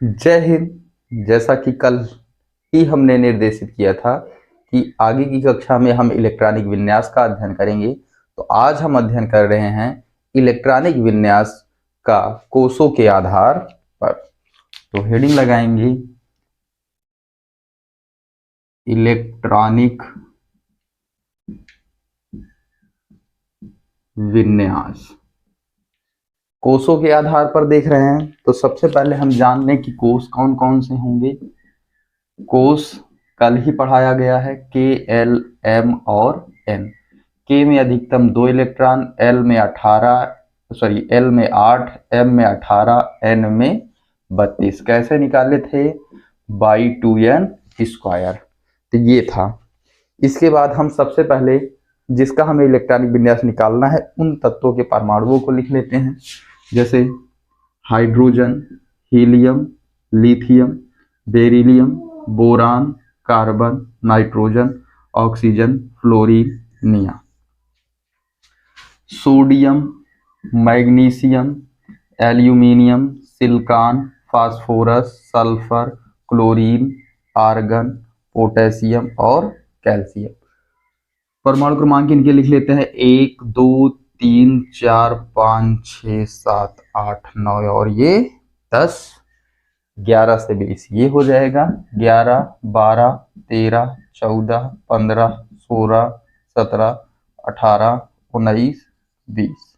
जय हिंद। जैसा कि कल ही हमने निर्देशित किया था कि आगे की कक्षा में हम इलेक्ट्रॉनिक विन्यास का अध्ययन करेंगे, तो आज हम अध्ययन कर रहे हैं इलेक्ट्रॉनिक विन्यास का कोषों के आधार पर। तो हेडिंग लगाएंगे इलेक्ट्रॉनिक विन्यास। कोषों के आधार पर देख रहे हैं, तो सबसे पहले हम जान लें कि कोष कौन कौन से होंगे। कोष कल ही पढ़ाया गया है, के, एल, एम और एन। के में अधिकतम 2 इलेक्ट्रॉन, एल में 8, एम में 18, एन में 32। कैसे निकाले थे? By 2n square. तो ये था। इसके बाद हम सबसे पहले जिसका हमें इलेक्ट्रॉनिक विन्यास निकालना है उन तत्वों के परमाणुओं को लिख लेते हैं, जैसे hydrogen, helium, lithium, beryllium, boron, carbon, nitrogen, oxygen, fluorine, निया। Sodium, magnesium, aluminium, silicon, phosphorus, sulphur, chlorine, argon, potassium और कैल्शियम। परमाणु क्रमांक इनके लिख लेते हैं 1, 2, 3, 4, 5, 6, 7, 8, 9 और ये 10, 11 से 20 ये हो जाएगा 11, 12, 13, 14, 15, 16, 17, 18, 19, 20।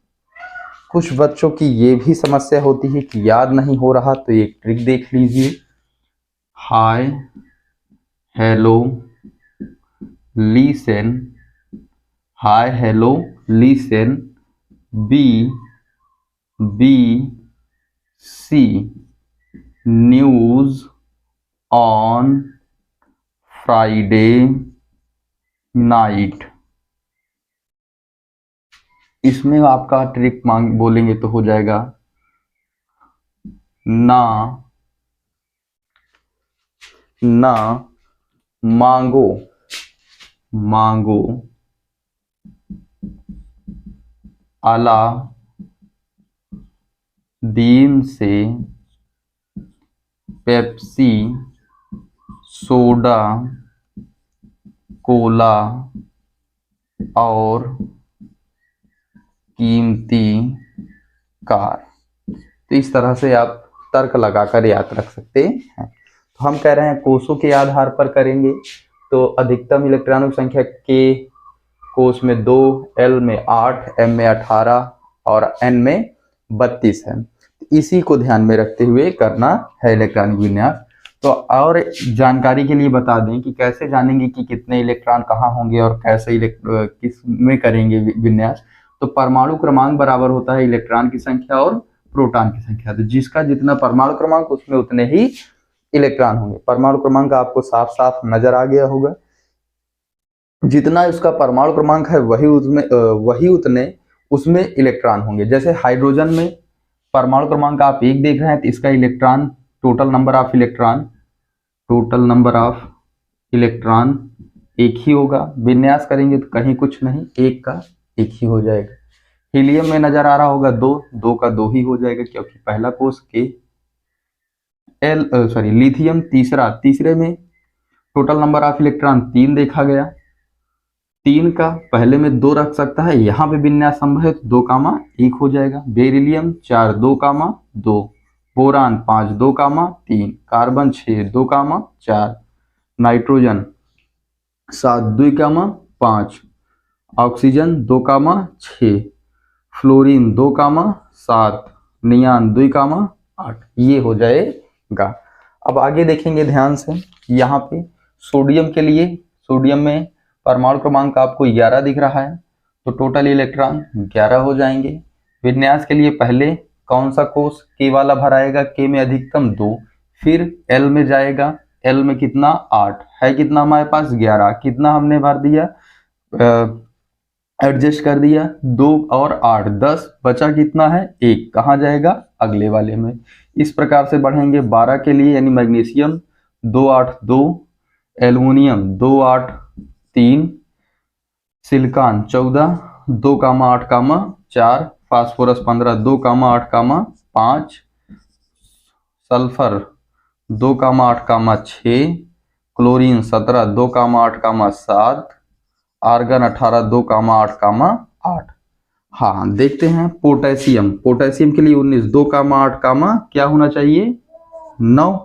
कुछ बच्चों की ये भी समस्या होती है कि याद नहीं हो रहा, तो एक ट्रिक देख लीजिए। Hi hello listen, hi hello listen, B C news on Friday night. इसमें आपका ट्रिक बोलेंगे तो हो जाएगा ना मांगो अला दीन से पेप्सी, सोडा, कोला और कीमती कार। तो इस तरह से आप तर्क लगाकर याद रख सकते हैं। तो हम कह रहे हैं कोषों के आधार पर करेंगे, तो अधिकतम इलेक्ट्रॉनों की संख्या के कोष में 2, एल में 8, एम में 18 और एन में 32 है। इसी को ध्यान में रखते हुए करना है इलेक्ट्रॉनिक विन्यास। तो और जानकारी के लिए बता दें कि कैसे जानेंगे कि कितने इलेक्ट्रॉन कहाँ होंगे और कैसे किस में करेंगे विन्यास। तो परमाणु क्रमांक बराबर होता है इलेक्ट्रॉन की संख्या और प्रोटॉन की संख्या। तो जिसका जितना परमाणु क्रमांक उसमें उतने ही इलेक्ट्रॉन होंगे। परमाणु क्रमांक आपको साफ साफ नजर आ गया होगा। जितना उसका परमाणु क्रमांक है वही उतने उसमें इलेक्ट्रॉन होंगे। जैसे हाइड्रोजन में परमाणु क्रमांक आप 1 देख रहे हैं, तो इसका electron total number of electron 1 ही होगा। विन्यास करेंगे तो कहीं कुछ नहीं, 1 का 1 ही हो जाएगा। हीलियम में नजर आ रहा होगा 2 का 2 ही हो जाएगा, क्योंकि पहला कोष के। लिथियम तीसरे में टोटल नंबर ऑफ इलेक्ट्रॉन 3 देखा गया। 3 का पहले में 2 रख सकता है, यहाँ पे विन्यास संभव है तो 2, 1 हो जाएगा। Beryllium 4, 2, 2, boron 5, 2, 3, carbon 6, 2, 4, nitrogen 7, 2, 5, oxygen 2, 6, fluorine 2, 7, नियान 2, 8। ये हो जाएगा। अब आगे देखेंगे ध्यान से, यहाँ पे सोडियम के लिए, सोडियम में परमाणु क्रमांक आपको 11 दिख रहा है, तो टोटल इलेक्ट्रॉन 11 हो जाएंगे। विन्यास के लिए पहले कौन सा कोष के वाला भराएगा? के में अधिकतम 2, फिर एल में जाएगा, एल में कितना 8 है, कितना हमारे पास 11, कितना हमने भर दिया, एडजस्ट कर दिया, 2 और 8 10, बचा कितना है 1, कहाँ जाएगा? अगले वाले में। इस प्रकार से बढ़ेंगे 12 के लिए, यानी magnesium 2, 8, 2, aluminium 2, 8, 3, silicon 14, 2, 8, 4, phosphorus 15, 2, 8, 5, sulphur 2,8,6, chlorine 17 2,8,7, argon 18 2,8,8। हाँ देखते हैं पोटेशियम, पोटेशियम के लिए 19 2,8 क्या होना चाहिए 9।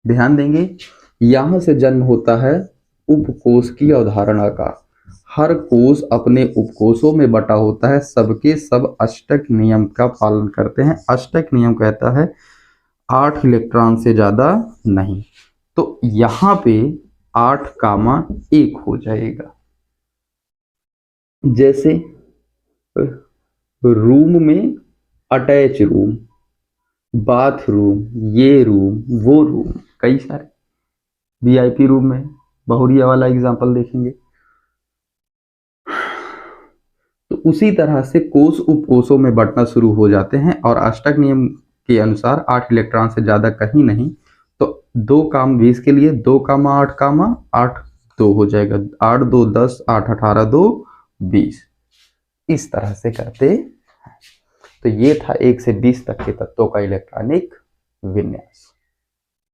ध्यान देंगे यहां से जन्म होता है उपकोष की अवधारणा का। हर कोष अपने उपकोषों में बटा होता है, सबके सब अष्टक नियम का पालन करते हैं। अष्टक नियम कहता है 8 इलेक्ट्रॉन से ज्यादा नहीं। तो यहां पे 8,1 हो जाएगा। जैसे रूम में अटैच रूम, बाथरूम, ये रूम, वो रूम, कई सारे वीआईपी रूम में बहुरिया वाला एग्जांपल देखेंगे। तो उसी तरह से कोष उपकोषों में बंटना शुरू हो जाते हैं और अष्टक नियम के अनुसार 8 इलेक्ट्रॉन से ज्यादा कहीं नहीं। तो 2,20 के लिए 2,8, 2 हो जाएगा, 8 2 10, 8 18 2 20। इस तरह से करते हैं। तो ये था 1 से 20 तक के तत्वों का इलेक्ट्रॉनिक विन्यास।